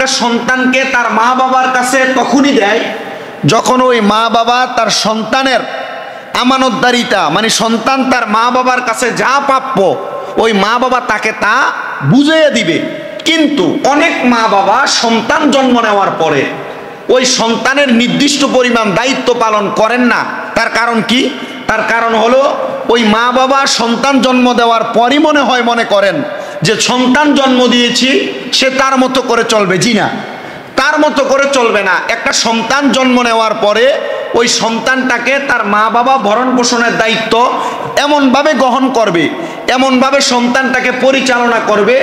একটা সন্তানকে তার মা বাবার কাছে তখনই দেয় যখন ওই মা বাবা তার সন্তানের আমানতদারিতা, মানে সন্তান তার মা বাবার কাছে যা প্রাপ্য ওই মা বাবা তাকে তা বুঝিয়ে দিবে। কিন্তু অনেক মা বাবা সন্তান জন্ম নেওয়ার পরে ওই সন্তানের নির্দিষ্ট পরিমাণ দায়িত্ব পালন করেন না। তার কারণ কি? তার কারণ হলো ওই মা বাবা সন্তান জন্ম দেওয়ার পরই মনে করেন যে সন্তান জন্ম দিয়েছি সে তার মতো করে চলবে। জি না, তার মতো করে চলবে না। একটা সন্তান জন্ম নেওয়ার পরে ওই সন্তানটাকে তার মা বাবা ভরণ পোষণের দায়িত্ব এমনভাবে গ্রহণ করবে, এমনভাবে সন্তানটাকে পরিচালনা করবে,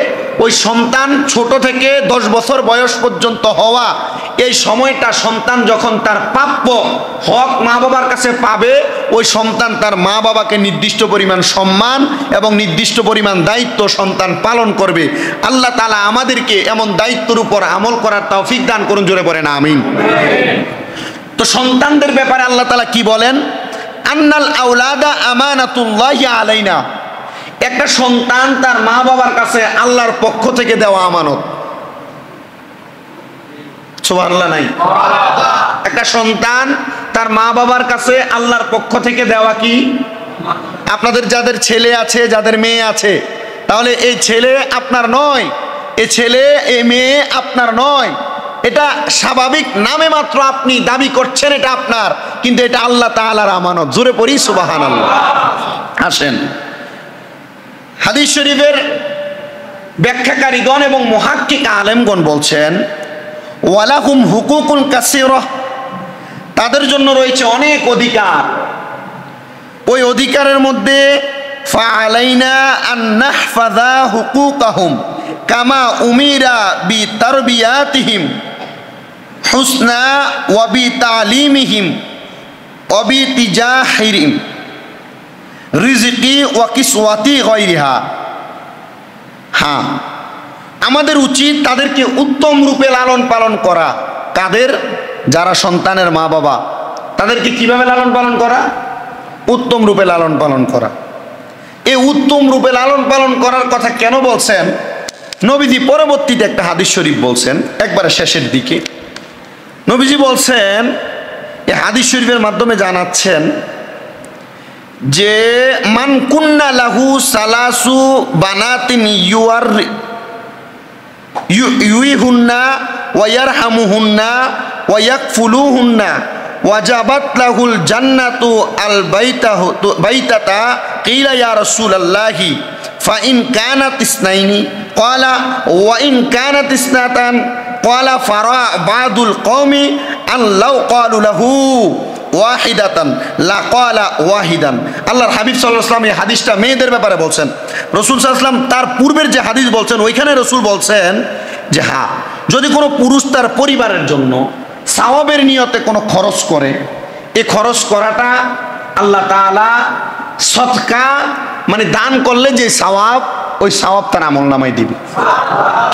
ওই সন্তান ছোট থেকে 10 বছর বয়স পর্যন্ত হওয়া এই সময়টা সন্তান যখন তার প্রাপ্য হক মা বাবার কাছে পাবে, ওই সন্তান তার মা বাবাকে নির্দিষ্ট পরিমাণ সম্মান এবং নির্দিষ্ট পরিমাণ দায়িত্ব সন্তান পালন করবে। আল্লাহ তাআলা আমাদেরকে এমন দায়িত্বের উপর আমল করার তৌফিক দান করুন, জোরে বলেন আমিন। তো সন্তানদের ব্যাপারে আল্লাহ তাআলা কি বলেন? আন্নাল আওলাদা আমানাতুল্লাহি আলাইনা, একটা সন্তান তার মা বাবার কাছে আল্লাহর পক্ষ থেকে দেওয়া আমানত। সুবহানাল্লাহ নাই? একটা সন্তান তার মা বাবার কাছে আল্লাহর পক্ষ থেকে দেওয়া কি? আপনাদের যাদের ছেলে আছে, যাদের মেয়ে আছে, তাহলে এই ছেলে আপনার নয়, এই ছেলে এই মেয়ে আপনার নয়, এটা স্বাভাবিক নামে মাত্র আপনি দাবি করছেন এটা আপনার, কিন্তু এটা আল্লাহ তাআলার আমানত। জোরে পড়ি সুবহানাল্লাহ। আসেন, হাদিস শরীফের ব্যাখ্যাকারীগণ এবং মুহাক্কিক আলেমগণ বলছেন ওয়ালাহুম হুকুকুন কাসীরা, তাদের জন্য রয়েছে অনেক অধিকার। ওই অধিকারের মধ্যে ফাআলাইনা আন নাহফাযা হুকুকাহুম কামা উমিরা বিতারবিয়াতিহিম হুসনা ওয়া বিতালিমিহিম ওয়া বিতিজাহিরিম রিজকি ওয়া কিসওয়াতি গায়রিহা। হ্যাঁ, আমাদের উচিত তাদেরকে উত্তম রূপে লালন পালন করা। কাদের? যারা সন্তানের মা বাবা, তাদেরকে কিভাবে লালন পালন করা? উত্তম রূপে লালন পালন করা। এই উত্তম রূপে লালন পালন করার কথা কেন বলছেন? নবীজি পরবর্তীতে একটা হাদিস শরীফ বলছেন, একবারে শেষের দিকে নবীজি বলছেন, এই হাদিস শরীফের মাধ্যমে জানাচ্ছেন যে মান কুন্না লাহু সালাসু বানাতিন ইউইহুন্না ওয়া ইয়ারহামুহুন্না ওয়া ইয়াকফুলুহুন্না ওয়াজাবাত লাহুল জান্নাতু আল বাইতাতা কিলা ইয়া রাসূলুল্লাহি ফাইন কানাত ইসনাইনি ক্বালা ওয়া ইন কানাত ইসনাতান ক্বালা ফারা বাদুল কওমি আল্লাউ ক্বালু লাহু ওয়াহিদাতান লা ক্বালা ওয়াহিদান। আল্লাহর হাবিব সাল্লাল্লাহু আলাইহি ওয়াসাল্লাম এই হাদিসটা মেয়েদের ব্যাপারে বলছেন। রাসূল সাল্লাল্লাহু আলাইহি ওয়াসাল্লাম তার পূর্বের যে হাদিস বলছেন ওইখানে রাসূল বলছেন যে হ্যাঁ, যদি কোনো পুরুষ তার পরিবারের জন্য সওয়াবের নিয়তে কোনো খরচ করে, এই খরচ করাটা আল্লাহ তাআলা সদকা মানে দান করলে যে সওয়াব, ওই সওয়াব তার আমলনামায় দিবে।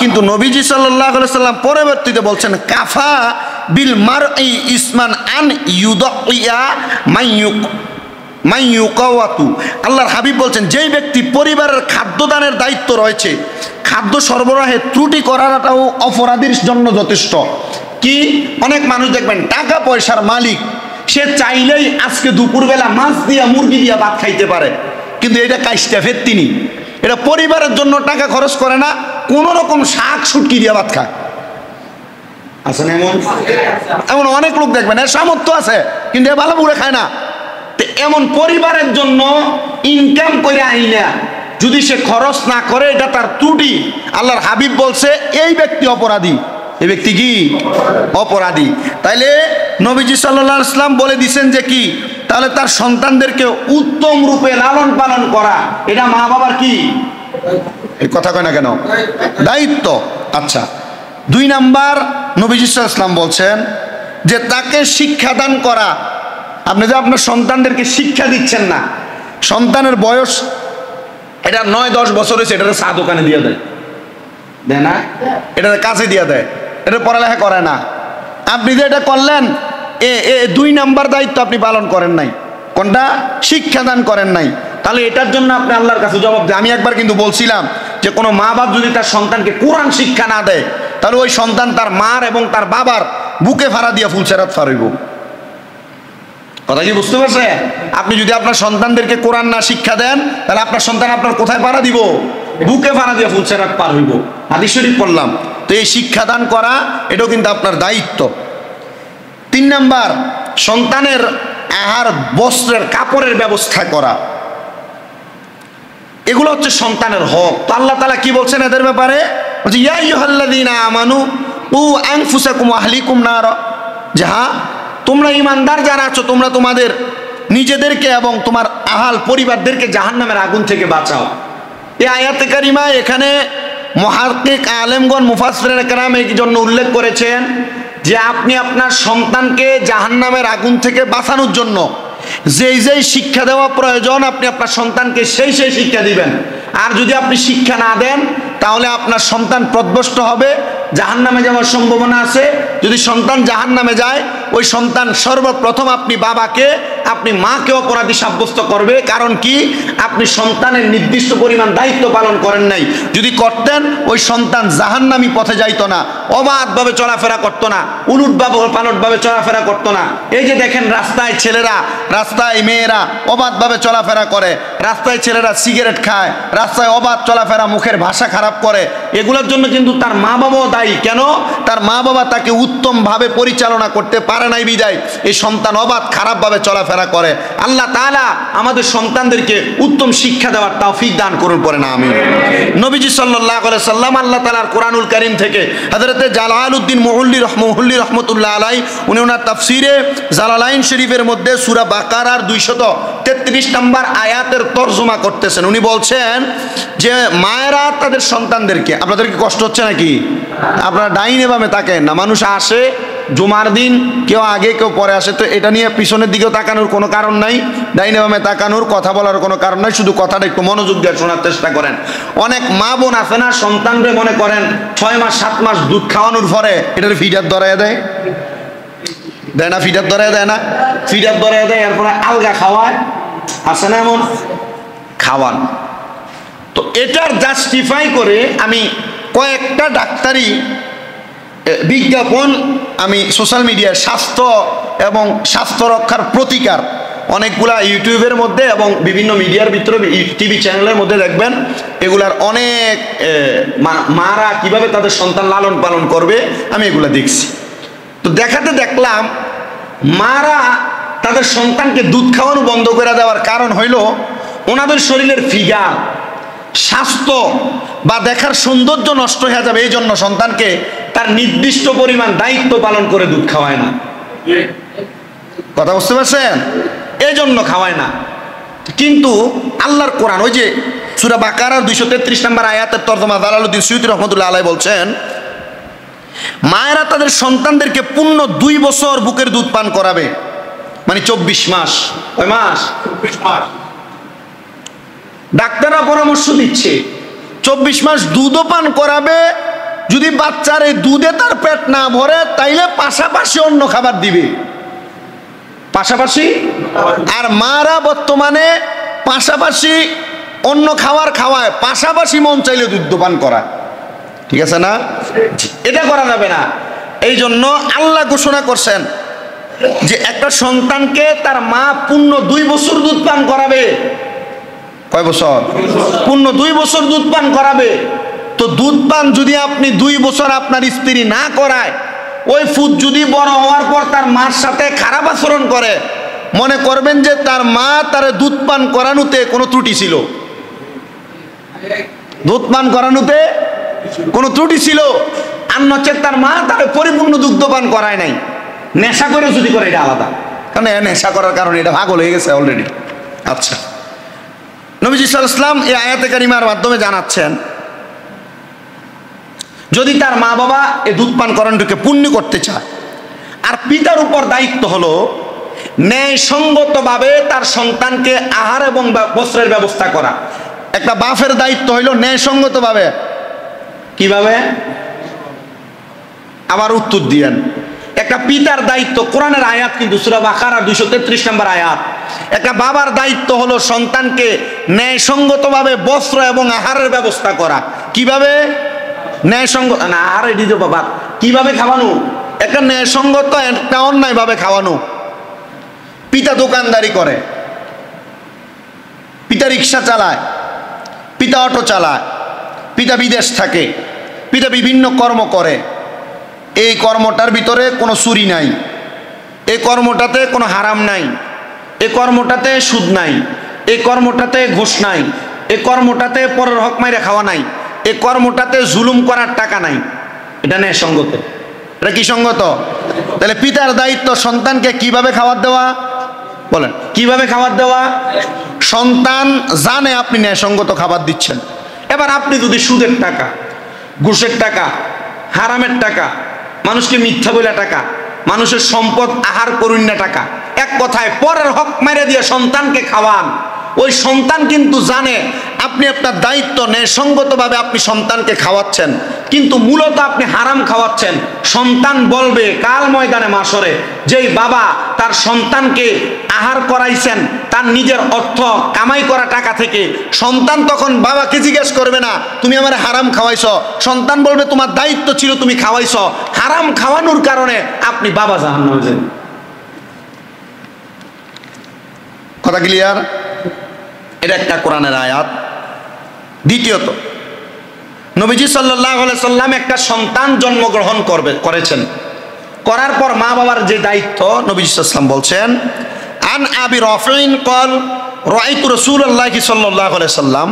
কিন্তু নবীজি সাল্লাল্লাহু আলাইহি ওয়াসাল্লাম পরবর্তীতে বলছেন কাফা বিল মারই ইসমান আন ইউদাইয়া মাইয়ুকাওয়াতু। আল্লাহর হাবিব বলছেন যেই ব্যক্তি পরিবারের খাদ্যদানের দায়িত্ব রয়েছে, খাদ্য সরবরাহে ত্রুটি করাটাও অপরাধীর জন্য যথেষ্ট। কি? অনেক মানুষ দেখবেন টাকা পয়সার মালিক, সে চাইলেই আজকে দুপুরবেলা মাছ দিয়া মুরগি দিয়া ভাত খাইতে পারে, কিন্তু এটা কাইস্টা ফেত্তিনি, এটা পরিবারের জন্য টাকা খরচ করে না, কোন রকম শাক শুটকি দিয়া ভাত খায়। আছেন এমন অনেক লোক দেখবেন, এর সামর্থ্য আছে কিন্তু এ ভালো পুড়ে খায় না। এমন পরিবারের জন্য ইনকাম করে আইনা যদি সে খরচ না করে, এটা তার ত্রুটি। আল্লাহর হাবিব বলছে এই ব্যক্তি অপরাধী। এই ব্যক্তি কি? অপরাধী। তাইলে নবীজি সাল্লাল্লাহু আলাইহি ওয়াসাল্লাম বলে দিয়েছেন যে কি, তাহলে তার সন্তানদেরকে উত্তম রূপে লালন পালন করা এটা মা বাবার কি? এই কথা কয় না কেন? দায়িত্ব। আচ্ছা, 2 নাম্বার নবীজি সাল্লাল্লাহু আলাইহি ওয়াসাল্লাম বলছেন যে তাকে শিক্ষাদান করা। আপনি যে আপনার সন্তানদেরকে শিক্ষা দিচ্ছেন না, সন্তানের বয়স এটা 9-10 বছর হয়েছে, এটা চা দোকানে দিয়ে দেয়, দেয় না? এটা কাছে দিয়ে দেয়, এটা পড়ালেখা করে না। আপনি যে এটা করলেন, 2 নাম্বার দায়িত্ব আপনি পালন করেন নাই। কোনটা? শিক্ষাদান করেন নাই। তাহলে এটার জন্য আপনি আল্লাহর কাছে জবাব দেন। আমি একবার কিন্তু বলছিলাম যে কোনো মা বাপ যদি তার সন্তানকে কোরআন শিক্ষা না দেয় তাহলে ওই সন্তান তার মার এবং তার বাবার বুকে ফাড়া দিয়া ফুলসেরাত ফাড়াইব। কথা কি বুঝতে পারছেন? আপনি যদি আপনার সন্তানদেরকে কোরআন না শিক্ষা দেন তাহলে আপনার সন্তান আপনার কোথায় পাড়া দিব? বুকে ফাড়া দিয়ে ফুলসেরাত পার হইব। হাদিস শরীফ পড়লাম। তো এই শিক্ষাদান করা এটাও কিন্তু আপনার দায়িত্ব। 3 নাম্বার, সন্তানের আহার, বস্ত্রের, কাপড়ের ব্যবস্থা করা, এগুলো হচ্ছে সন্তানের হক। তো আল্লাহ তাআলা কি বলছেন এদের ব্যাপারে? বলছে ইয়া আইয়ুহাল্লাযীনা আমানু কু আনফুসাকুম ওয়া আহলিকুম নারা, যে হ্যাঁ তোমরা ঈমানদার যারা আছো তোমরা তোমাদের নিজেদেরকে এবং তোমার আহাল পরিবারদেরকে জাহান্নামের আগুন থেকে বাঁচাও। এই আয়াতে কারিমা এখানে মুহাক্কিক আলেমগণ মুফাসসিরিনে কেরাম এই জন্য উল্লেখ করেছেন যে আপনি আপনার সন্তানকে জাহান্নামের আগুন থেকে বাঁচানোর জন্য যেই যেই শিক্ষা দেওয়া প্রয়োজন আপনি আপনার সন্তানকে সেই সেই শিক্ষা দিবেন। আর যদি আপনি শিক্ষা না দেন তাহলে আপনার সন্তান পথভ্রষ্ট হবে, জাহান্নামে যাওয়ার সম্ভাবনা আছে। যদি সন্তান জাহান্নামে যায় ওই সন্তান সর্বপ্রথম আপনি বাবাকে, আপনি মাকে অপরাধী সাব্যস্ত করবে। কারণ কি? আপনি সন্তানের নির্দিষ্ট পরিমাণ দায়িত্ব পালন করেন নাই। যদি করতেন ওই সন্তান জাহান্নামী পথে যাইতো না, অবাধভাবে চলাফেরা করতো না, পালটভাবে চলাফেরা করতো না। এই যে দেখেন রাস্তায় ছেলেরা, রাস্তায় মেয়েরা অবাধভাবে চলাফেরা করে, রাস্তায় ছেলেরা সিগারেট খায়, রাস্তায় অবাধ চলাফেরা, মুখের ভাষা খারাপ করে, এগুলোর জন্য কিন্তু তার মা বাবাও দায়ী। কেন? তার মা বাবা তাকে উত্তমভাবে পরিচালনা করতে পারে নাই বিদায় এই সন্তান অবাধ খারাপভাবে চলাফেরা করে। আল্লাহ তাআলা আমাদের সন্তানদেরকে উত্তম শিক্ষা দেওয়ার তৌফিক দান করুন, পড়ে না আমিন। নবীজি সাল্লাল্লাহু আলাইহি সাল্লাম আল্লাহ তাআলার কোরআনুল কারীম থেকে হযরতে জালালউদ্দিন মুহুল্লি রহমাতুল্লাহ আলাইহি উনি ওনার তাফসীরে জালালাইন শরীফের মধ্যে সূরা বাকারার 233 নম্বর আয়াতের তরজমা করতেছেন। উনি বলছেন যে মায়েরা তাদের সন্তানদেরকে, আপনাদের কি কষ্ট হচ্ছে নাকি? আপনারা ডাইনে বামে তাকেন না, মানুষ আসে জুমার দিন কেউ আগে কেউ পরে আসে, তো এটা নিয়ে পিছনের দিকেও তাকানোর কোনো কারণ নাই, ডাইনে বামে তাকানোর কথা বলার কোনো কারণ নাই, শুধু কথাটা একটু মনোযোগ দিয়ে শোনার চেষ্টা করেন। অনেক মা বোন আছে না, সন্তানরে মনে করেন 6 মাস 7 মাস দুধ খাওয়ানোর পরে এটার ফিডার ধরাইয়া দেয়, দেয় না? ফিডার ধরাইয়া দেয় না? ফিডার ধরাইয়া দেয়, এরপরে আলগা খাওয়ায়, আছে না এমন খাওয়ান। তো এটার জাস্টিফাই করে আমি কয়েকটা ডাক্তারি বিজ্ঞাপন আমি সোশ্যাল মিডিয়ায় স্বাস্থ্য এবং স্বাস্থ্য রক্ষার প্রতিকার অনেকগুলা ইউটিউবের মধ্যে এবং বিভিন্ন মিডিয়ার ভিতরে টিভি চ্যানেলের মধ্যে দেখবেন, এগুলার অনেক মারা কিভাবে তাদের সন্তান লালন পালন করবে আমি এগুলা দেখছি। তো দেখলাম মারা তাদের সন্তানকে দুধ খাওয়ানো বন্ধ করে দেওয়ার কারণ হইল ওনাদের শরীরের ফিগার, স্বাস্থ্য বা দেখার সৌন্দর্য নষ্ট হয়ে যাবে, এই জন্য সন্তানকে তার নির্দিষ্ট পরিমাণ দায়িত্ব পালন করে দুধ খাওয়ায় না। কথা বুঝতে পারছেন? এই জন্য খাওয়ায় না। কিন্তু আল্লাহর কোরআন ওই যে সূরা বাকারার 233 নম্বর আয়াতের তরজমা জালালউদ্দিন সুয়ুতী রহমাতুল্লাহ আলাইহি বলছেন মায়েরা তাদের সন্তানদেরকে পূর্ণ 2 বছর বুকের দুধ পান করাবে, মানে 24 মাস। কয় মাস? 24 মাস। ডাক্তাররা পরামর্শ দিচ্ছে 24 মাস দুধও পান করাবে। যদি বাচ্চার এই দুধে তার পেট না ভরে তাইলে পাশাপাশি অন্য খাবার দিবে, পাশাপাশি। আর মারা বর্তমানে পাশাপাশি অন্য খাবার খাওয়ায়, পাশাপাশি মন চাইলে দুধ পান করা, ঠিক আছে না? এটা করা যাবে না। এই জন্য আল্লাহ ঘোষণা করছেন যে একটা সন্তানকে তার মা পূর্ণ 2 বছর দুধ পান করাবে। কয় বছর? পূর্ণ 2 বছর দুধ পান করাবে। তো দুধ পান যদি আপনি 2 বছর আপনার স্ত্রী না করায়, ওই ফুদ যদি বড় হওয়ার পর তার মার সাথে খারাপ আচরণ করে, মনে করবেন যে তার মা তার দুধ পান করানোতে কোনো ত্রুটি ছিল, দুধ পান করানোতে কোনো ত্রুটি ছিল, আর নচেত তার মা তার পরিপূর্ণ দুগ্ধ পান করায় নাই। নেশা করে যদি করে এটা আলাদা, কারণ নেশা করার কারণে এটা পাগল হয়ে গেছে অলরেডি। আচ্ছা, নবীজি সাল্লাল্লাহু আলাইহি ওয়াসাল্লাম এই আয়াতে কারিমার মাধ্যমে জানাচ্ছেন যদি তার মা বাবা এই দুধ পান করানোটাকে পুণ্য করতে চায়, আর পিতার উপর দায়িত্ব হলো ন্যায়সঙ্গতভাবে তার সন্তানকে আহার এবং বস্ত্রের ব্যবস্থা করা। একটা বাপের দায়িত্ব হইল ন্যায়সঙ্গতভাবে। কিভাবে? আবার উত্তর দিয়েন। একটা পিতার দায়িত্ব, কোরআনের আয়াত কিন্তু সূরা বাকারা 233 নম্বর আয়াত। একটা বাবার দায়িত্ব হলো সন্তানকে ন্যায়সঙ্গতভাবে বস্ত্র এবং আহারের ব্যবস্থা করা। কিভাবে ন্যায়সঙ্গত না, আর এটি তো বাবা কিভাবে খাওয়ানো, একটা ন্যায়সঙ্গত একটা অন্যায় ভাবে খাওয়ানো। পিতা দোকানদারি করে, পিতা রিক্সা চালায়, পিতা অটো চালায়, পিতা বিদেশ থাকে, পিতা বিভিন্ন কর্ম করে। এই কর্মটার ভিতরে কোনো চুরি নাই, এই কর্মটাতে কোনো হারাম নাই, এই কর্মটাতে সুদ নাই, এই কর্মটাতে ঘুষ নাই, এই কর্মটাতে পরের হক মাইরে খাওয়া নাই, এই কর্মটাতে জুলুম করার টাকা নাই। এটা ন্যায়সঙ্গত, এটা কি সঙ্গত? তাহলে পিতার দায়িত্ব সন্তানকে কিভাবে খাবার দেওয়া, বলেন কিভাবে খাবার দেওয়া। সন্তান জানে আপনি ন্যায়সঙ্গত খাবার দিচ্ছেন। এবার আপনি যদি সুদের টাকা, ঘুষের টাকা, হারামের টাকা, মানুষকে মিথ্যা বলে টাকা, মানুষের সম্পদ আহার করুন না টাকা, এক কথায় পরের হক মেরে দিয়ে সন্তানকে খাওয়ান, ওই সন্তান কিন্তু জানে আপনি আপনার দায়িত্ব ন্যায়সঙ্গতভাবে আপনি সন্তানকে খাওয়াচ্ছেন, কিন্তু মূলত আপনি হারাম খাওয়াচ্ছেন। সন্তান বলবে কাল ময়দানে মাশরে, যেই বাবা তার সন্তানকে আহার করাইছেন তার নিজের অর্থ কামাই করা টাকা থেকে, সন্তান তখন বাবাকে জিজ্ঞেস করবে না তুমি আমার হারাম খাওয়াইছ, সন্তান বলবে তোমার দায়িত্ব ছিল তুমি খাওয়াইছ, হারাম খাওয়ানোর কারণে আপনি বাবা জাহান্নামে যাবেন। কথা ক্লিয়ার? এটা একটা কোরআনের আয়াত। দ্বিতীয়ত, নবীজি সাল্লাল্লাহু আলাইহি সাল্লাম একটা সন্তান জন্মগ্রহণ করেছেন, করার পর মা বাবার যে দায়িত্ব নবীজি সাল্লাল্লাহু আলাইহি সাল্লাম বলছেন, আন আবি রাফিন ক্বাল রাআইতু রাসূলুল্লাহি সাল্লাল্লাহু আলাইহি সাল্লাম,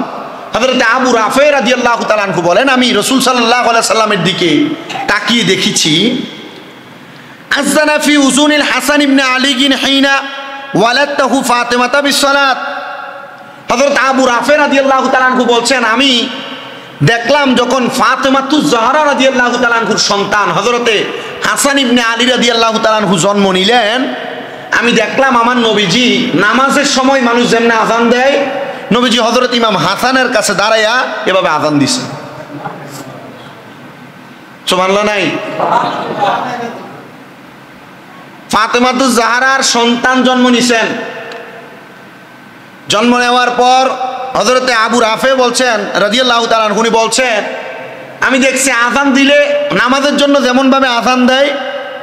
হযরত আবু রাফি রাদিয়াল্লাহু তাআলা আনহু বলেন, আমি রাসূল সাল্লাল্লাহু আলাইহি সাল্লামের দিকে তাকিয়ে দেখেছি, আযানা ফি উযুনিল হাসান ইবনে আলী হিনা ওয়ালাদাহু ফাতিমাতা বিসসালাত। হযরত আবু রাফি রাদিয়াল্লাহু তাআলা আনহু বলছেন, আমি দেখলাম যখন ফাতেমাতুজ জাহরা রাদিয়াল্লাহু তাআলা আনহুর সন্তান হযরতে হাসান ইবনে আলী রাদিয়াল্লাহু তাআলা আনহু জন্ম নিলেন, আমি দেখলাম আমার নবীজি নামাজের সময় মানুষ যেমন আযান দেয়, নবীজি হযরত ইমাম হাসানের কাছে দাঁড়াইয়া এভাবে আযান দিছে। সুবহানাল্লাহ নাই? ফাতেমাতুজ জাহরার সন্তান জন্ম নিছেন, জন্ম নেওয়ার পর হযরতে আবু রাফে বলছেন রাদিয়াল্লাহু তাআলা আনহু বলছেন, আমি দেখছি আযান দিলে নামাজের জন্য যেমন ভাবে আযান দেয়,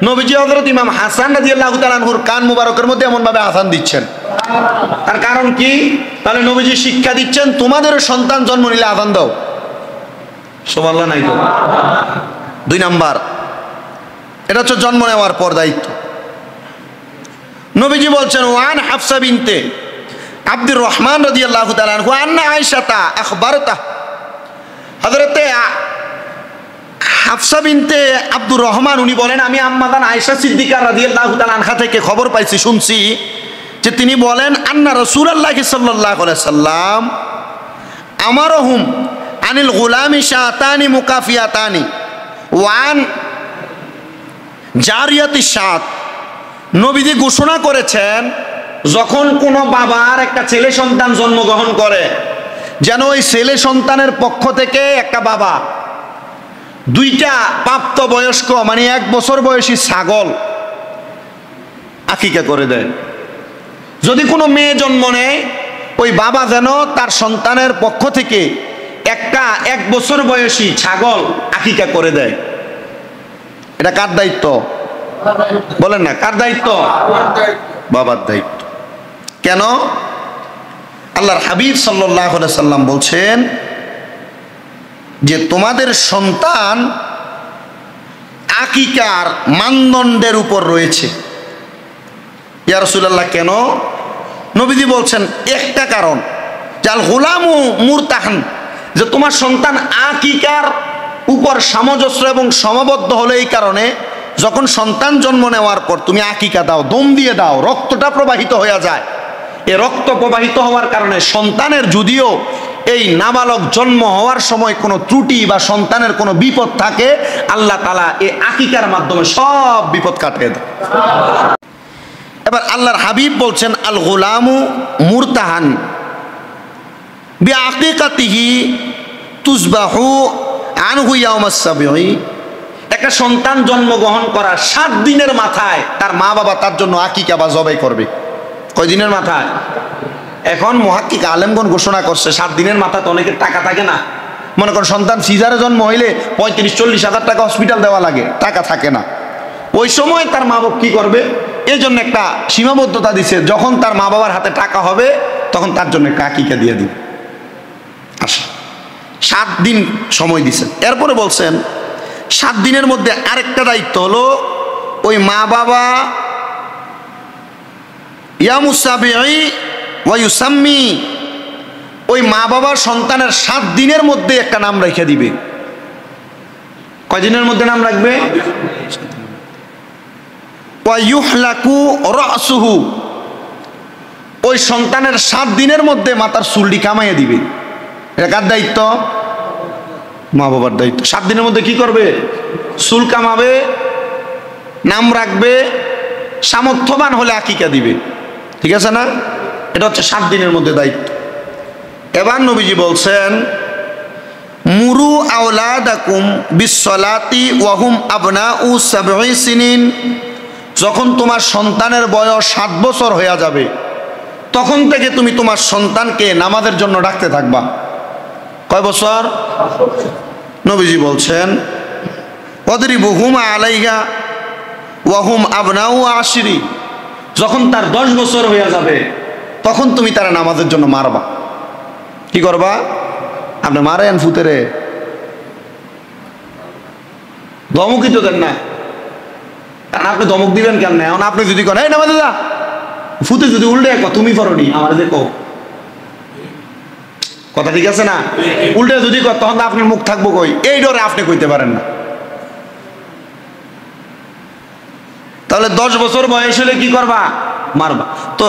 নবীজি হযরত ইমাম হাসান রাদিয়াল্লাহু তাআলা আনহুর কান মুবারকের মধ্যে এমন ভাবে আযান দিচ্ছেন। তার কারণ কি? তাহলে নবীজি শিক্ষা দিচ্ছেন তোমাদের সন্তান জন্ম নিলে আযান দাও। সুবহানাল্লাহ নাই তো? দুই নাম্বার, এটা হচ্ছে জন্ম নেওয়ার পর দায়িত্ব। নবীজি বলছেন, ওয়ান হাফসা বিনতে আব্দুর রহমান রাদিয়াল্লাহু তাআলা আনহু আন্না আয়েশাতা আখবারতা, হযরতে হাফসা বিনতে আব্দুর রহমান উনি বলেন, আমি আম্মাদান আয়েশা সিদ্দিকা রাদিয়াল্লাহু তাআলা আনহা থেকে খবর পাইছি, শুনছি যে তিনি বলেন, আন্না রাসূলুল্লাহ সাল্লাল্লাহু আলাইহি সাল্লাম আমারহুম আনিল গুলামি শাতানি মুকাফিয়াতানি ওয়ান জারিয়াতি শাত। নবীজি ঘোষণা করেছেন যখন কোনো বাবার একটা ছেলে সন্তান জন্মগ্রহণ করে, যেন ওই ছেলে সন্তানের পক্ষ থেকে একটা বাবা দুইটা প্রাপ্ত বয়স্ক মানে 1 বছর বয়সী ছাগল আকিকা করে দেয়। যদি কোনো মেয়ে জন্ম নেয়, ওই বাবা যেন তার সন্তানের পক্ষ থেকে একটা 1 বছর বয়সী ছাগল আকিকা করে দেয়। এটা কার দায়িত্ব? বলেন না, কার দায়িত্ব? বাবার দায়িত্ব। কেন? আল্লাহর হাবিব সাল্লাল্লাহু আলাইহি সাল্লাম বলছেন যে তোমাদের সন্তান আকিকার মানদণ্ডের উপর রয়েছে। ইয়া রাসূলুল্লাহ কেন? নবীজি বলছেন একটা কারণ, জাল গোলামু মুরতাহান, যে তোমার সন্তান আকিকার উপর সামঞ্জস্য এবং সমবদ্ধ হলো এই কারণে, যখন সন্তান জন্ম নেওয়ার পর তুমি আকিকা দাও, দম দিয়ে দাও, রক্তটা প্রবাহিত হয়ে যায়। এই রক্ত প্রবাহিত হওয়ার কারণে সন্তানের যদিও এই নাবালক জন্ম হওয়ার সময় কোনো ত্রুটি বা সন্তানের কোনো বিপদ থাকে, আল্লাহ তাআলা এই আকিকার মাধ্যমে সব বিপদ কাটিয়ে দেয়। এবার আল্লাহর হাবিব বলছেন, আল গোলামু মুরতাহান বিআকিকাতিহি তুসবাহু আনহু ইয়াউমাস সাবিঈ। একটা সন্তান জন্মগ্রহণ করার 7 দিনের মাথায় তার মা বাবা তার জন্য আকিকা বা জবাই করবে। কয় দিনের মাথায়? এখন মুহাক্কিক আলেমগণ ঘোষণা করছে 7 দিনের মাথা তো অনেকের টাকা থাকে না, মনে করেন সন্তান সিজারে জন্ম হইলে 35-40 হাজার টাকা হসপিটাল দেওয়া লাগে, টাকা থাকে না। ওই সময় তার মা বাবা কি করবে, এই জন্য একটা সীমাবদ্ধতা দিছে, যখন তার মা বাবার হাতে টাকা হবে তখন তার জন্য একটা আকিকা দিয়ে দিবে। আচ্ছা, 7 দিন সময় দিছেন। এরপরে বলছেন 7 দিনের মধ্যে আরেকটা দায়িত্ব হলো ওই মা বাবা ইয়ামুসাবিঈ ওয়া ইউসাম্মি, ওই মা বাবার সন্তানের 7 দিনের মধ্যে একটা নাম রেখে দিবে। কয় দিনের মধ্যে নাম রাখবে? ওয়া ইউহলাকু রাসুহু, ওই সন্তানের 7 দিনের মধ্যে মাথার চুলটি কামাইয়া দিবে। এটা কার দায়িত্ব? মা বাবার দায়িত্ব। 7 দিনের মধ্যে কি করবে? চুল কামাবে, নাম রাখবে, সামর্থ্যবান হলে আকিকা দিবে। ঠিক আছে না? এটা হচ্ছে 7 দিনের মধ্যে দায়িত্ব। এবার নবীজি বলছেন মুরু আওলাদাকুম বিসসালাতি ওয়া হুম আবনাউ 7 সিনিন, যখন তোমার সন্তানের বয়স 7 বছর হয়ে যাবে তখন থেকে তুমি তোমার সন্তানকে নামাজের জন্য ডাকতে থাকবা। কয় বছর? নবীজি বলছেন ওয়াদরিবুহুম আলাইহা ওয়া হুম আবনাউ 10, যখন তার 10 বছর হয়ে যাবে তখন তুমি তার নামাজের জন্য মারবা। কি করবা? আপনি মারেন ফুতেরে, ধমকই তো দেন না, আপনি ধমক দিবেন কেন? এখন আপনি যদি করেন এই নামাজে যা, ফুতে যদি উল্টে তুমি পড়নি আমার যে কও, কথা ঠিক আছে না? উল্টে যদি কর তখন আপনার মুখ থাকবো কই? এই ডরে আপনি কইতে পারেন না। তাহলে 10 বছর বয়স হলে কি করবা? মারবা। তো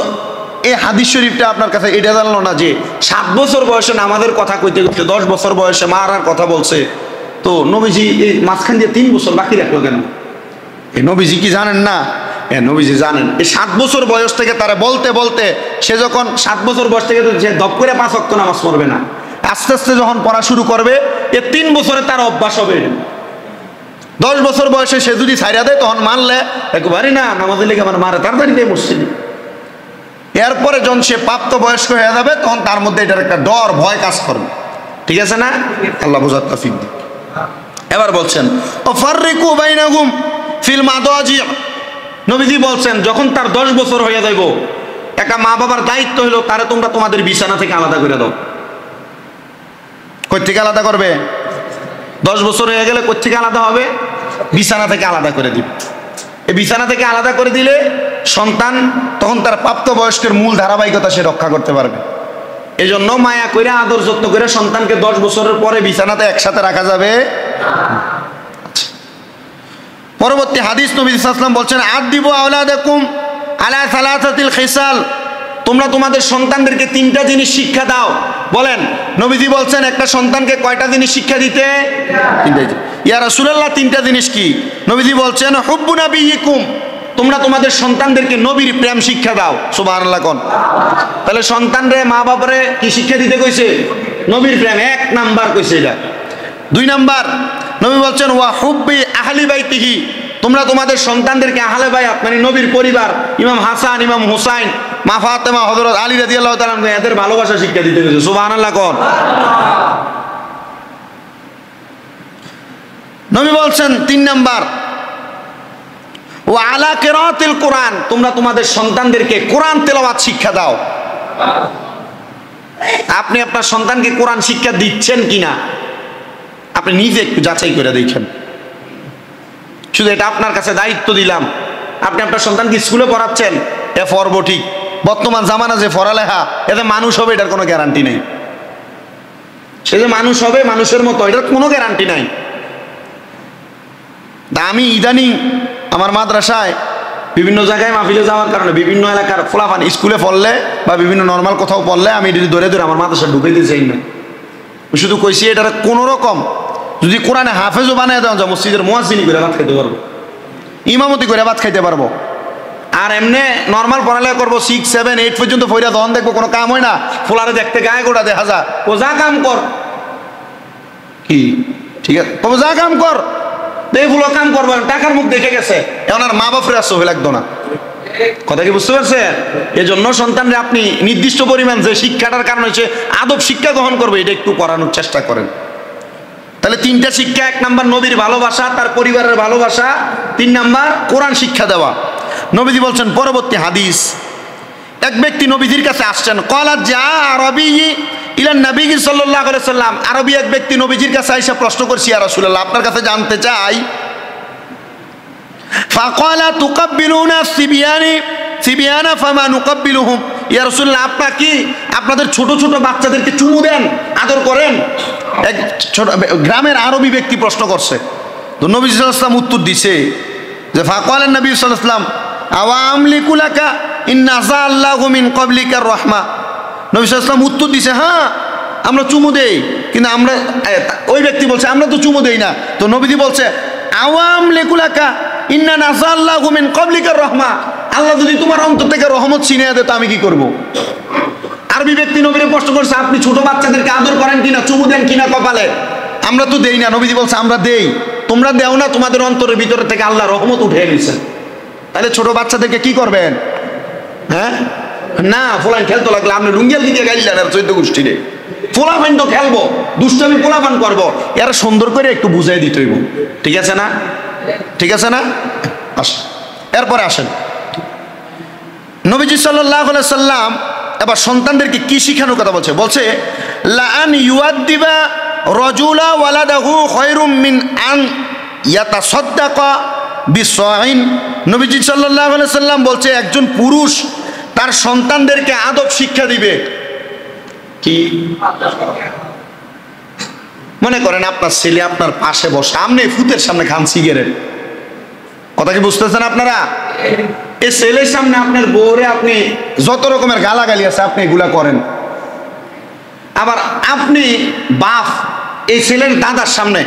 এই হাদিস শরীফটা আপনার কাছে এটা জানলো না যে 7 বছর বয়সে নামাজের কথা কইতে কইতে 10 বছর বয়সে মারার কথা বলছে, তো নবীজি এই মাঝখান দিয়ে 3 বছর বাকি রাখলো কেন? এই নবীজি কি জানেন না? নবীজি জানেন। এই 7 বছর বয়স থেকে তারা বলতে বলতে সে যখন 7 বছর বয়স থেকে সে দপ করে 5 ওয়াক্ত নামাজ পড়বে না, আস্তে আস্তে যখন পড়া শুরু করবে এ 3 বছরে তার অভ্যাস হবে। 10 বছর বয়সে সে যদি ছাইরা দেয় তখন মানলে একবারই না নামাজের লেগে আমার মারে তাড়াতাড়ি দিয়ে বসছিল। এরপরে যখন সে প্রাপ্ত বয়স্ক হয়ে যাবে তখন তার মধ্যে এটার একটা ডর ভয় কাজ করবে। ঠিক আছে না? আল্লাহ বুঝার তৌফিক দিন। এবার বলছেন ওয়াফাররিকু বাইনাহুম ফিল মাদাজি, নবীজি বলছেন যখন তার 10 বছর হয়ে যাইব একটা মা বাবার দায়িত্ব হলো তারে তোমরা তোমাদের বিছানা থেকে আলাদা করে দাও। কই থেকে আলাদা করবে? 10 বছর হয়ে গেলে কই থেকে আলাদা হবে? বিছানা থেকে আলাদা করে দিবে। এই বিছানা থেকে আলাদা করে দিলে সন্তান তখন তার প্রাপ্তবয়স্কের মূল ধারাবাহিকতা সে রক্ষা করতে পারবে। এই জন্য মায়া করে আদর যত্ন করে সন্তানকে 10 বছরের পরে বিছানাতে একসাথে রাখা যাবে। পরবর্তী হাদিস নবী সাল্লাল্লাহু আলাইহি ওয়াসাল্লাম বলছেন আদিবু আওলাদাকুম আলা সালাসাতিল খিসাল, তোমরা তোমাদের সন্তানদেরকে 3টা জিনিস শিক্ষা দাও। বলেন নবীজি বলছেন একটা সন্তানকে কয়টা জিনিস শিক্ষা দিতে? 3টা। ইয়া রাসূলুল্লাহ 3টা জিনিস কি? নবীজি বলছেন হুব্বু নাবিয়িকুম, তোমরা তোমাদের সন্তানদেরকে নবীর প্রেম শিক্ষা দাও। সুবহানাল্লাহ কোন। তাহলে সন্তানরে মা বাবারে কি শিক্ষা দিতে কইছে? নবীর প্রেম 1 নাম্বার কইছে এটা। 2 নাম্বার নবী বলছেন ওয়া হুব্বি আহলি বাইতিহি, তোমরা তোমাদের সন্তানদেরকে আহলে বাইত মানে নবীর পরিবার, ইমাম হাসান, ইমাম হুসাইন, মা ফাতেমা, হযরত আলী রাদিয়াল্লাহু তাআলা এদের ভালোবাসা শিক্ষা দিতে গেছে। সুবহানাল্লাহ কোন। নবী বলছেন 3 নাম্বার ওয়া আলা কিরাআতিল কোরআন, তোমরা তোমাদের সন্তানদেরকে কোরআন তেলাওয়াত শিক্ষা দাও। আপনি আপনার সন্তানকে কোরআন শিক্ষা দিচ্ছেন কিনা আপনি নিজে একটু যাচাই করে দেখেন। শুধু এটা আপনার কাছে দায়িত্ব দিলাম, আপনি আপনার সন্তানকে স্কুলে পড়াচ্ছেন, এ পড়ব ঠিক, বর্তমান জামানা যে পড়ালেখা এতে মানুষ হবে এটার কোনো গ্যারান্টি নেই। সে যে মানুষ হবে মানুষের মতো এটার কোনো গ্যারান্টি নাই। আমি ইদানিং আমার মাদ্রাসায় বিভিন্ন জায়গায় মাহফিলে যাওয়ার কারণে বিভিন্ন এলাকার ফলাফান স্কুলে পড়লে বা বিভিন্ন নর্মাল কোথাও পড়লে আমি এটি ধরে ধরে আমার মাদ্রাসা ঢুকে দিতে চাই না। শুধু কইছি এটার কোনো রকম যদি কোরআনে হাফেজও বানায় দেওয়া যায় মসজিদের মুয়াজ্জিনি করে ভাত খাইতে পারবো, ইমামতি করে ভাত খাইতে পারবো। আর এমনি নর্মাল পড়ালেখা করবো 6, 7, 8 পর্যন্ত পড়া তখন দেখবো কোনো কাম হয় না, ফোলারে দেখতে গায়ে গোড়া দেখা যায়। ও যা কাম কর কি ঠিক আছে, তবে যা কাম কর এইগুলো কাম করবো, টাকার মুখ দেখে গেছে, এখন আর মা বাপের আসো হয়ে লাগতো না। কথা কি বুঝতে পারছেন? এই জন্য সন্তানরা আপনি নির্দিষ্ট পরিমাণ যে শিক্ষাটার কারণে হচ্ছে আদব শিক্ষা গ্রহণ করবে এটা একটু করানোর চেষ্টা করেন। তাহলে তিনটা শিক্ষা: 1 নাম্বার নবীর ভালোবাসা, তার পরিবারের ভালোবাসা; 3 নাম্বার কোরআন শিক্ষা দেওয়া। নবীজি বলছেন পরবর্তী হাদিস, এক ব্যক্তি নবীজির কাছে আসছেন। ক্বালা জা আরবী ইলা নবী সাল্লাল্লাহু আলাইহি সাল্লাম, আরবী এক ব্যক্তি নবীজির কাছে আইসা প্রশ্ন করছি, ইয়া রাসূলুল্লাহ, আপনার কাছে জানতে চাই, ফাকালা তুকাব্বিলুনা সিবিয়ানা ফামা নুকাব্বিলুহুম, ইয়া রাসূলুল্লাহ, আপনারা কি আপনাদের ছোট ছোট বাচ্চাদেরকে চুমু দেন, আদর করেন? এক ছোট গ্রামের আরবী ব্যক্তি প্রশ্ন করছে। তো নবী সাল্লাল্লাহু আলাইহি ওয়াসাল্লাম উত্তর দিছে যে, ফাকালা নবী সাল্লাল্লাহু আলাইহি ওয়াসাল্লাম আওয়া আমলিকু লাকা ইন্না যাআল্লাহু মিন ক্বাবলিকার রাহমা। নবী সাল্লাল্লাহু আলাইহি ওয়াসাল্লাম উত্তর দিছে, হ্যাঁ আমরা চুমু দেই, কিন্তু আমরা, ওই ব্যক্তি বলছে আমরা তো চুমু দেই না। তো নবীজি বলছে, আওয়া আমলিকু লাকা ইন্না নাযাআল্লাহু মিন ক্বাবলিকার রাহমা, আল্লাহ যদি তোমার অন্তর থেকে রহমত ছিনিয়ে দেয় তো আমি কি করব? আরবি ব্যক্তি নবীরে প্রশ্ন করছে, আপনি ছোট বাচ্চাদেরকে আদর করেন কিনা, চুমু দেন কিনা কপালে? আমরা তো দেই না। নবীজি বলছে, আমরা দেই, তোমরা দেও না, তোমাদের অন্তরের ভিতরে থেকে আল্লাহ রহমত উঠে নিয়েছেন। তাহলে ছোট বাচ্চাদেরকে কি করবেন? হ্যাঁ না, ফোলান খেলতে লাগলে আপনি লুঙ্গিয়াল দিকে গাইলেন আর 14 গোষ্ঠীরে ফোলাফান তো খেলবো, দুষ্টামি ফোলাফান করবো, এরা সুন্দর করে একটু বুঝাই দিতে হইব। ঠিক আছে না? ঠিক আছে না? আসেন, এরপরে আসেন, নবীজি সাল্লাল্লাহু আলাইহি সাল্লাম এবার সন্তানদেরকে কি শিখানোর কথা বলছে। বলছে, লাআন ইউআদ্দিবা রাজুলা ওয়ালাদাহু খায়রুম মিন আন ইয়াতাসাদ্দাকা বিসাইন। নবীজি সাল্লাল্লাহু আলাইহি সাল্লাম বলছে, একজন পুরুষ তার সন্তানদেরকে আদব শিক্ষা দিবে। কি মনে করেন আপনার ছেলে আপনার পাশে বসে, আপনি ফুতের সামনে খান সিগারেট, কথা কি বুঝতেছেন আপনারা? এই ছেলের সামনে আপনার বউরে আপনি যত রকমের গালাগালি আছে আপনি এগুলা করেন। আবার আপনি বাপ এই ছেলের দাদার সামনে,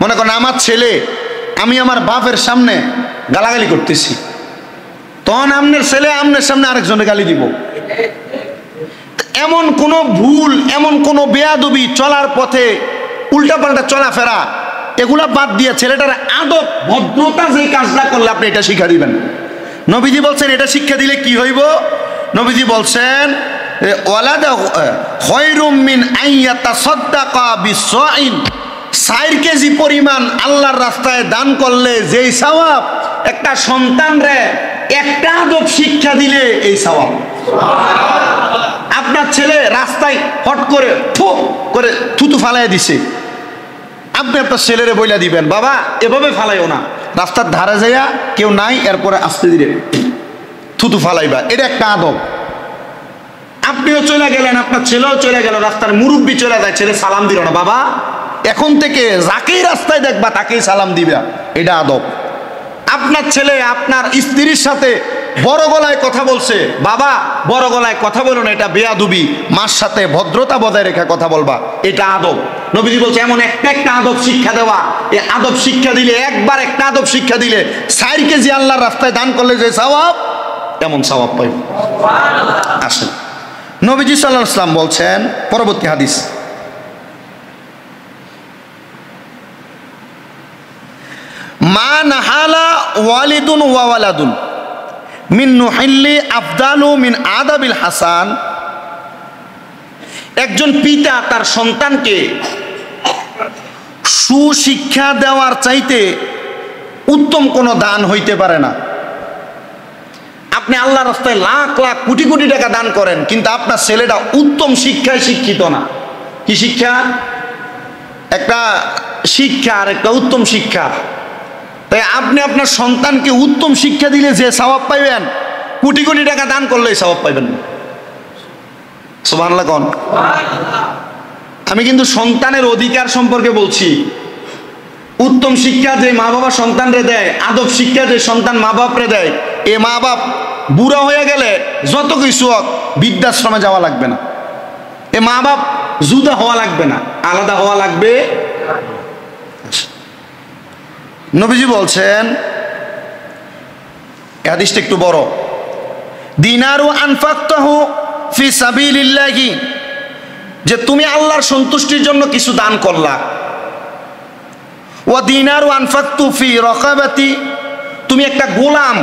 মনে করেন আমার ছেলে, আমি আমার বাপের সামনে গালাগালি করতেছি, তখন আপনার ছেলে আপনার সামনে আরেকজনের গালি দিব। এমন কোন ভুল, এমন কোন বেয়াদবি, চলার পথে উল্টাপাল্টা চলাফেরা, এগুলা বাদ দিয়ে ছেলেটার আদব ভদ্রতা যে কাজটা করলে আপনি এটা শিক্ষা দিবেন। নবীজি বলছেন এটা শিক্ষা দিলে কি হইব? নবীজি বলছেন, ওয়ালাদাহু খায়রুম মিন আন ইয়াতাসাদ্দাকা বিসাইন, 4 কেজি পরিমাণ আল্লাহর রাস্তায় দান করলে যেই সওয়াব, একটা সন্তানরে একটা আদব শিক্ষা দিলে এই সওয়াব। আপনার ছেলে রাস্তায় হট করে ফু করে থুতু ফালাই দিছে, আপনি আপনার ছেলেরে বইলা দিবেন, বাবা এভাবে ফালাইও না, রাস্তার ধারে যাইয়া কেউ নাই, এরপরে আস্তে ধীরে থুতু ফালাইবা, এটা একটা আদব। আপনিও চলে গেলেন, আপনার ছেলেও চলে গেল, রাস্তার মুরব্বী চলে যায়, ছেলে সালাম দিল না, বাবা এখন থেকে যাকেই রাস্তায় দেখবা তাকেই সালাম দিবা, এটা আদব। আপনার ছেলে আপনার স্ত্রীর সাথে বড় গলায় কথা বলছে, বাবা বড় গলায় কথা বলো না, এটা বেয়াদবি, মার সাথে ভদ্রতা বজায় রেখে কথা বলবা, এটা আদব। নবীজি বলছে এমন একটা আদব শিক্ষা দেওয়া, এই আদব শিক্ষা দিলে, একবার একটা আদব শিক্ষা দিলে 4 কেজি আল্লাহর রাস্তায় দান করলে যে সওয়াব, তেমন সওয়াব পাই। আসেন, নবীজি সাল্লাল্লাহু আলাইহি ওয়াসাল্লাম বলছেন পরবর্তী হাদিস, মা নাহালা ওয়ালিদুন ওয়া ওয়ালাদুন মিন নুহিল্লি আফদালু মিন আদাবিল হাসান। একজন পিতা তার সন্তানকে সুশিক্ষা দেওয়ার চাইতে উত্তম কোনো দান হইতে পারে না। আপনি আল্লাহর রাস্তায় লাখ লাখ কোটি কোটি টাকা দান করেন, কিন্তু আপনার ছেলেটা উত্তম শিক্ষায় শিক্ষিত না। কি শিক্ষা? একটা শিক্ষা আর একটা উত্তম শিক্ষা। তাই আপনি আপনার সন্তানকে উত্তম শিক্ষা দিলে যে সওয়াব পাইবেন, কোটি কোটি টাকা দান করলে সওয়াব পাইবেন না। সুবহানাল্লাহ কোন? আমি কিন্তু সন্তানের অধিকার সম্পর্কে বলছি। উত্তম শিক্ষা যে মা বাবা সন্তানরে দেয়, আদব শিক্ষা যে সন্তান মা বাপরে দেয়, এ মা বাপ বুড়া হয়ে গেলে যত কিছু হোক বৃদ্ধাশ্রমে যাওয়া লাগবে না, এ মা বাপ জুদা হওয়া লাগবে না, আলাদা হওয়া লাগবে। নবীজি বলছেন, হাদিসটা একটু বড়, দিনারু আনফাকতাহু ফি সাবিলিল্লাহি, যে তুমি আল্লাহর সন্তুষ্টির জন্য কিছু দান করলা। ওয়া দিনারু আনফাকতু ফি রাকাবাতি, তুমি একটা গোলাম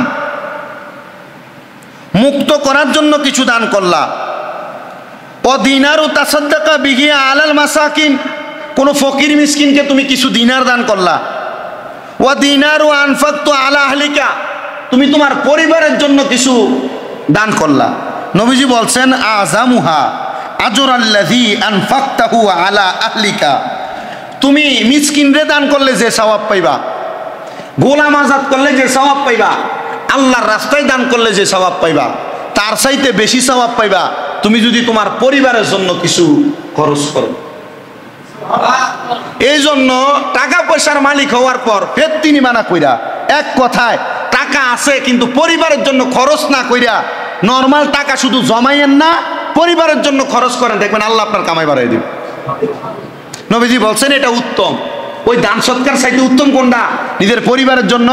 মুক্ত করার জন্য কিছু দান করলা। ও দিনারু তাসাদ্দাকা বিহি আলাল মাসাকিন, কোনো ফকির মিসকিনকে তুমি কিছু দিনার দান করলা, ওয়া দিনারু আনফাকতু আলা আহলিকা, তুমি তোমার পরিবারের জন্য কিছু দান করলা। নবীজি বলছেন আযামুহা আজরাল্লাযী আনফাকতাহু আলা আহলিকা, তুমি মিসকিনরে দান করলে যে সওয়াব পাইবা, গোলাম আজাদ করলে যে সওয়াব পাইবা, আল্লাহর রাস্তায় দান করলে যে সওয়াব পাইবা, তার চাইতে বেশি সওয়াব পাইবা তুমি যদি তোমার পরিবারের জন্য কিছু খরচ করো। এই জন্য টাকা পয়সার মালিক হওয়ার পর ফের তিনি মানা কইরা, এক কথায় টাকা আছে কিন্তু পরিবারের জন্য খরচ না কইরা নর্মাল টাকা শুধু জমাইয়েন না, পরিবারের জন্য খরচ করেন, দেখবেন আল্লাহ আপনার কামাই বাড়াই দিবে। নবীজি বলছেন এটা উত্তম। ওই দান সৎকার চাইতে উত্তম কোনটা? নিজের পরিবারের জন্য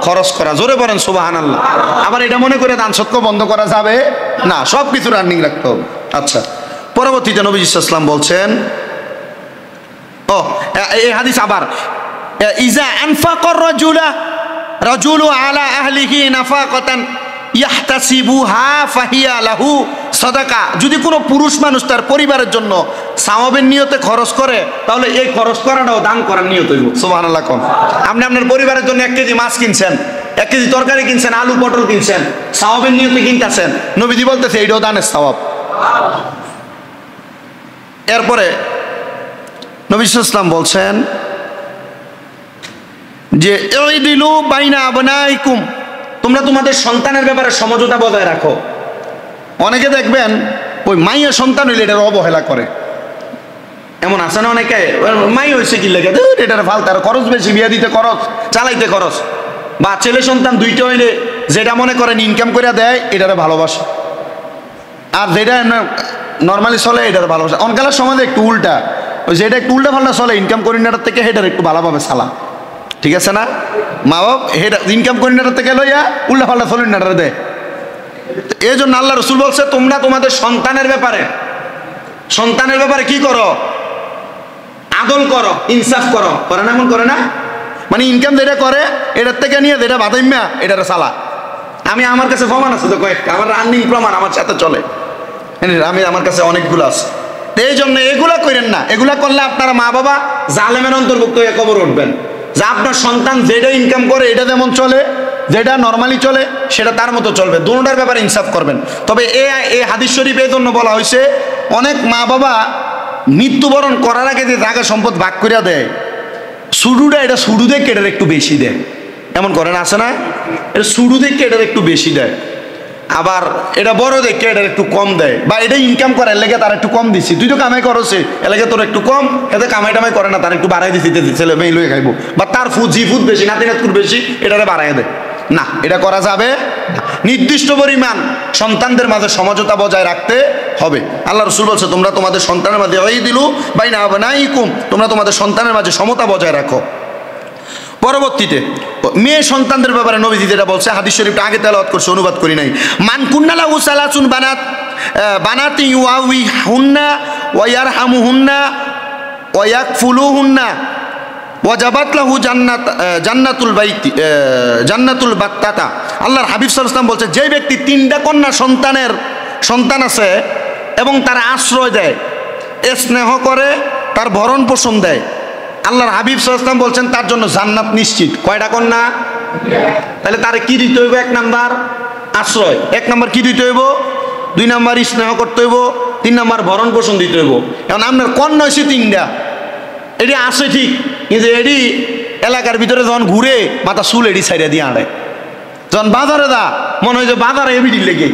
খরচ করা। জোরে বলেন সুবহানাল্লাহ। আবার এটা মনে করে দান সৎকার বন্ধ করা যাবে না, সব কিছু রানিং রাখতে হবে। আচ্ছা, পরবর্তীতে নবীজি সাল্লাল্লাহু আলাইহি ওয়াসাল্লাম বলছেন, এই হাদিস আবার, ইজা আনফাকার রাজুলু আলা আহলিহি নাফাকাতান ইয়াহতাসিবুহা ফাহিয়া লাহু সাদাকা, যদি কোনো পুরুষ মানুষ তার পরিবারের জন্য সওয়াবের নিয়তে খরচ করে তাহলে এই খরচ করাটাও দান করার নিয়ত হইব। সুবহানাল্লাহ। কম আপনি আপনার পরিবারের জন্য 1 কেজি মাছ কিনছেন, 1 কেজি তরকারি কিনছেন, আলু পটল কিনছেন, সওয়াবের নিয়তে কিনতেছেন, নবীজি বলতেছে এইটাও দানের সওয়াব। এরপরে নবী সাল্লাল্লাহু আলাইহি ওয়াসাল্লাম বলছেন যে ইদিলু বাইনা আবনাইকুম, তোমরা তোমাদের সন্তানের ব্যাপারে সমঝোতা বজায় রাখো। অনেকে দেখবেন ওই মাইয়া সন্তান হইলে এটার অবহেলা করে, এমন আছে না অনেকে, মাই হয়েছে কি লেগে এটার ফালতার খরচ বেশি, বিয়া দিতে খরচ, চালাইতে খরচ, বা ছেলে সন্তান দুইটা হইলে যেটা মনে করেন ইনকাম করে দেয় এটারে ভালোবাসে, আর যেটা নর্মালি চলে এটার ভালোবাসে। অনকালের সমাজে একটু উল্টা, ওই যেটা একটু উল্টা ফাল্টা চলে ইনকাম করি নাটার থেকে হেটার একটু ভালোভাবে চালা, ঠিক আছে না? মা বাপ হেটা ইনকাম করি নাটার থেকে লইয়া উল্টা ফাল্টা চলি নাটারে দেয়। এই জন্য আল্লাহ রসুল বলছে তোমরা তোমাদের সন্তানের ব্যাপারে কি করো? আদল করো, ইনসাফ করো। করে না? এমন করে না? মানে ইনকাম যেটা করে এটার থেকে নিয়ে যেটা বাদাইম্যা এটার চালা। আমি আমার কাছে প্রমাণ আছে তো কয়েকটা, আমার রানিং প্রমাণ আমার সাথে চলে, আমার কাছে অনেকগুলো আছে। এই জন্য এগুলা করেন না, এগুলা করলে আপনারা মা বাবা জালেমের অন্তর্ভুক্ত হয়ে কবর উঠবেন। যে আপনার সন্তান যেটা ইনকাম করে এটা যেমন চলে, যেটা নর্মালি চলে সেটা তার মতো চলবে, দুটোটার ব্যাপারে ইনসাফ করবেন। তবে এই হাদিস শরীফ এই জন্য বলা হয়েছে, অনেক মা বাবা মৃত্যুবরণ করার আগে যে জায়গা সম্পদ ভাগ করে দেয়, সুডুটা এটা সুডু দেখে এটার একটু বেশি দেয়, এমন করেন আছে না? এটা সুডু দেখে এটার একটু বেশি দেয়, আবার এটা বড় দেখে এটার একটু কম দেয়, বা এটা ইনকাম করে এলাকে তার একটু কম দিচ্ছি, তুই তো কামাই করছে এলাকে তোর একটু কম, এতে কামাই টামাই করে না তার একটু বাড়াই দিচ্ছি, ছেলে মেয়ে লুয়ে খাইবো, বা তার ফুদ বেশি, নাতি নাতকুর বেশি, এটারে বাড়াই দেয় না, এটা করা যাবে। নির্দিষ্ট পরিমাণ সন্তানদের মাঝে সমঝোতা বজায় রাখতে হবে। আল্লাহ রসুল বলছে তোমরা তোমাদের সন্তানের মাঝে দিলু বাইনা আবনাইকুম, তোমরা তোমাদের সন্তানের মাঝে সমতা বজায় রাখো। পরবর্তীতে মেয়ে সন্তানদের ব্যাপারে নবীজি যেটা বলছে, হাদিস শরীফটা আগে তেলাওয়াত করছে, অনুবাদ করি নাই। মান কুন্নালা উসালাসুন বানাতি ইউআউই হুন্না ওয়া ইয়ারহামুহুন্না ওয়া ইয়াকফুলুহুন্না ওয়াজাবাত লাহু জান্নাতুল বাইতি জান্নাতুল বাত্তাতা। আল্লাহর হাবিব সাল্লাল্লাহু আলাইহি ওয়াসাল্লাম বলছে, যে ব্যক্তি 3টা কন্যা সন্তান আছে এবং তার আশ্রয় দেয়, স্নেহ করে, তার ভরণ পোষণ দেয়, আল্লাহর হাবিব সাল্লাল্লাহু আলাইহি ওয়াসাল্লাম বলছেন তার জন্য জান্নাত নিশ্চিত। কয়টা কন্যা? তাহলে তারে কি দিতে হইব? 1 নাম্বার আশ্রয়, 1 নাম্বার কি দিতে হইব, 2 নাম্বার স্নেহ করতে হইব, 3 নাম্বার ভরণ পোষণ দিতে হইব। এখন আপনার কন্যা হয়েছে 3টা, এটি আসে ঠিক, কিন্তু এটি এলাকার ভিতরে যখন ঘুরে মাথা চুল এটি ছাইড়া দিয়ে আড়ে, যখন বাজারে দা মনে হয় যে বাজারে এবিডি লেগে।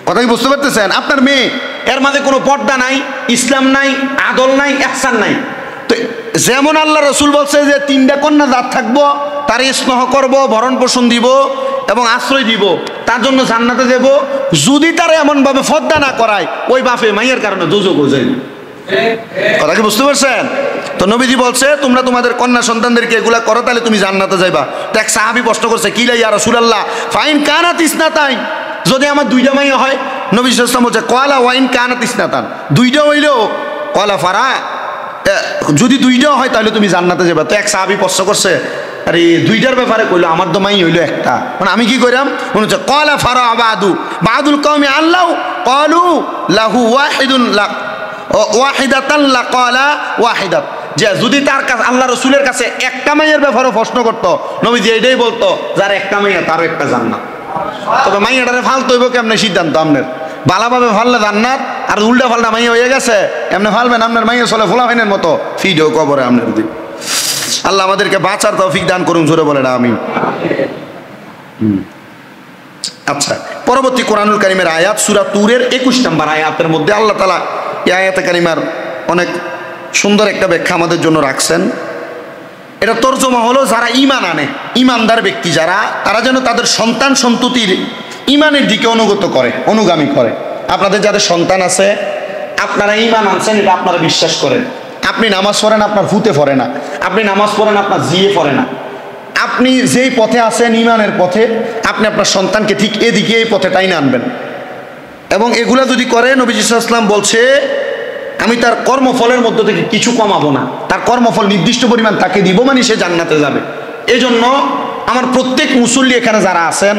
কথা কি বুঝতে পারতেছেন? আপনার মেয়ে, এর মাঝে কোনো পর্দা নাই, ইসলাম নাই, আদল নাই, ইহসান নাই। তো যেমন আল্লাহ রসুল বলছে যে 3টা কন্যা জাত থাকবো, তার স্নেহ করব, ভরণ পোষণ দিব এবং আশ্রয় দিব, তার জন্য জান্নাতে দেব। যদি তারা এমনভাবে পর্দা না করায়, ওই বাপে মাইয়ের কারণে দোজখ হয়ে যায়। কথা কি বুঝতে পারছেন? তো নবীজি বলছে তোমরা তোমাদের কন্যা সন্তানদেরকে এগুলা করো, তাহলে তুমি জান্নাতে যাইবা। তো এক সাহাবী প্রশ্ন করছে, কি লা ইয়া রাসূলুল্লাহ, ফাইন কানাত ইসনাতাইন, যদি আমার 2টা মাইয়া হয়? নবী সাল্লাল্লাহু আলাইহি ওয়াসাল্লাম বলছে, ক্বালা ওয়াইন কানাত ইসনাতান, 2টা হইলেও, ক্বালা ফারা, যদি 2টাও হয় তাহলে তুমি জান্নাতে যাবে। তো এক সাহাবী প্রশ্ন করছে, আরে 2টার ব্যাপারে কইলো, আমার তো মাই হইলো একটা, মানে আমি কি কইরাম? মনে হচ্ছে ক্বালা ফারা বাদুল কওমি আল্লাহ ক্বালু লাহু ওয়াহিদুন লাক ওয়াহিদাতান লাকালা ওয়াহিদাত, যে যদি তার কাছে আল্লাহ রসুলের কাছে একটা মাইয়ের ব্যাপারে প্রশ্ন করতো, নবীজি এটাই বলতো, যার একটা মাইয়া তারও একটা জান্নাত। তবে মাইয়াটারে ফালতে হইব কেমনে সিদ্ধান্ত আপনার, ভালোভাবে ফাললে জান্নাত, আর উল্টা ফাল্টা মাইয়া হয়ে গেছে এমনি ফালবেন আপনার মাইয়া চলে ফোলাফাইনের মতো ফিডেও কবরে আপনার দিন। আল্লাহ আমাদেরকে বাঁচার তৌফিক দান করুন, জোরে বলেন আমিন। আচ্ছা, পরবর্তী কোরআনুল কারীমের আয়াত সূরা তুরের 21 নম্বর আয়াতের মধ্যে আল্লাহ তাআলা এই আয়াতে কারিমার অনেক সুন্দর একটা ব্যাখ্যা আমাদের জন্য রাখছেন। এটা তর্জমা হলো, যারা ঈমান আনে, ঈমানদার ব্যক্তি যারা, তারা যেন তাদের সন্তান সন্ততির ঈমানের দিকে অনুগামী করে। আপনাদের যাদের সন্তান আছে, আপনারা ঈমান আনছেন, এটা আপনারা বিশ্বাস করেন। আপনি নামাজ পড়েন, আপনার ভূতে পড়ে না। আপনি নামাজ পড়েন, আপনার জিয়ে পড়ে না। আপনি যেই পথে আছেন ঈমানের পথে, আপনি আপনার সন্তানকে ঠিক এদিকে এই পথে টাইনে আনবেন। এবং এগুলা যদি করে, নবী সাল্লাল্লাহু আলাইহি ওয়াসাল্লাম বলছে, আমি তার কর্মফলের মধ্য থেকে কিছু কমাবো না, তার কর্মফল নির্দিষ্ট পরিমাণ তাকে দিব, মানে সে জান্নাতে যাবে। এই জন্য আমার প্রত্যেক মুসল্লি এখানে যারা আছেন,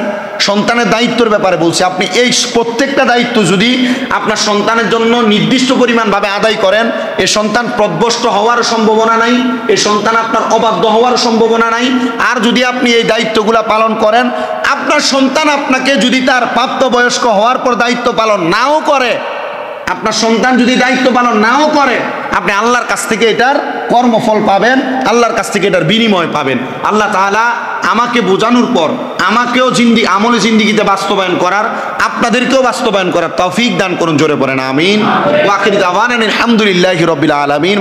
সন্তানের দায়িত্বের ব্যাপারে বলছি, আপনি এই প্রত্যেকটা দায়িত্ব যদি আপনার সন্তানের জন্য নির্দিষ্ট পরিমাণভাবে আদায় করেন, এই সন্তান পথভ্রষ্ট হওয়ার সম্ভাবনা নাই, এই সন্তান আপনার অবাধ্য হওয়ার সম্ভাবনা নাই। আর যদি আপনি এই দায়িত্বগুলো পালন করেন, আপনার সন্তান আপনাকে যদি তার প্রাপ্তবয়স্ক হওয়ার পর দায়িত্ব পালন নাও করে, আপনার সন্তান যদি দায়িত্ব পালন নাও করে, আপনি আল্লাহর কাছ থেকে এটার কর্মফল পাবেন, আল্লাহর কাছ থেকে এটার বিনিময় পাবেন। আল্লাহ তাআলা আমাকে বোঝানোর পর আমাকেও আমলে জিন্দিগিতে বাস্তবায়ন করার, আপনাদেরকেও বাস্তবায়ন করার তৌফিক দান করুন, জোরে পড়েন আমিন। ওয়া আখিরু দাওয়ানা আলহামদুলিল্লাহি রাব্বিল আলামিন।